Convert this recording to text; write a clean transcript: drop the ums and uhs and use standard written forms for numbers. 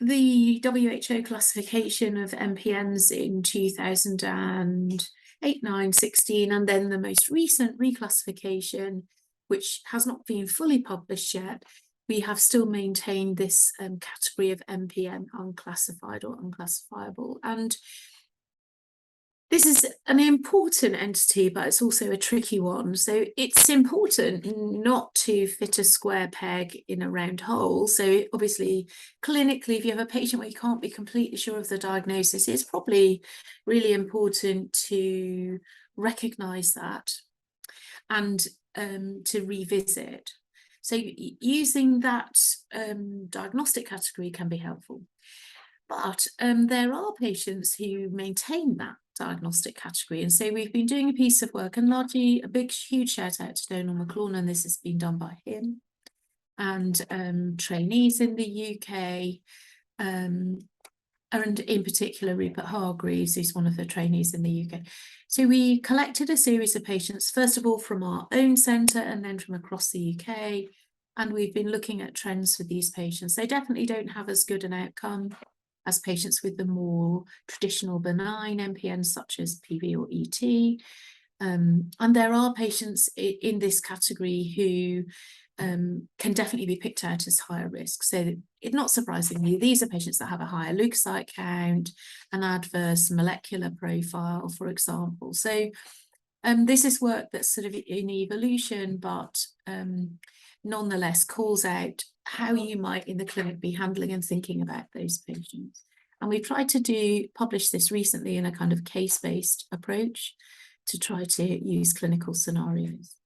the WHO classification of MPNs in 2008, 9, 16, and then the most recent reclassification, which has not been fully published yet, we have still maintained this category of MPN unclassified or unclassifiable. And this is an important entity, but it's also a tricky one. So it's important not to fit a square peg in a round hole. So obviously, clinically, if you have a patient where you can't be completely sure of the diagnosis, it's probably really important to recognise that and to revisit. So using that diagnostic category can be helpful. But there are patients who maintain that diagnostic category. And so we've been doing a piece of work, and largely a big, huge shout out to Donald McLaughlin, and this has been done by him and trainees in the UK, and in particular Rupert Hargreaves, who's one of the trainees in the UK. So we collected a series of patients, first of all from our own centre and then from across the UK. And we've been looking at trends for these patients. They definitely don't have as good an outcome as patients with the more traditional benign MPNs, such as PV or ET. And there are patients in this category who can definitely be picked out as higher risk. So not surprisingly, these are patients that have a higher leukocyte count, an adverse molecular profile, for example. So this is work that's sort of in evolution, but nonetheless calls out how you might in the clinic be handling and thinking about those patients. And we've tried to publish this recently in a kind of case-based approach to try to use clinical scenarios.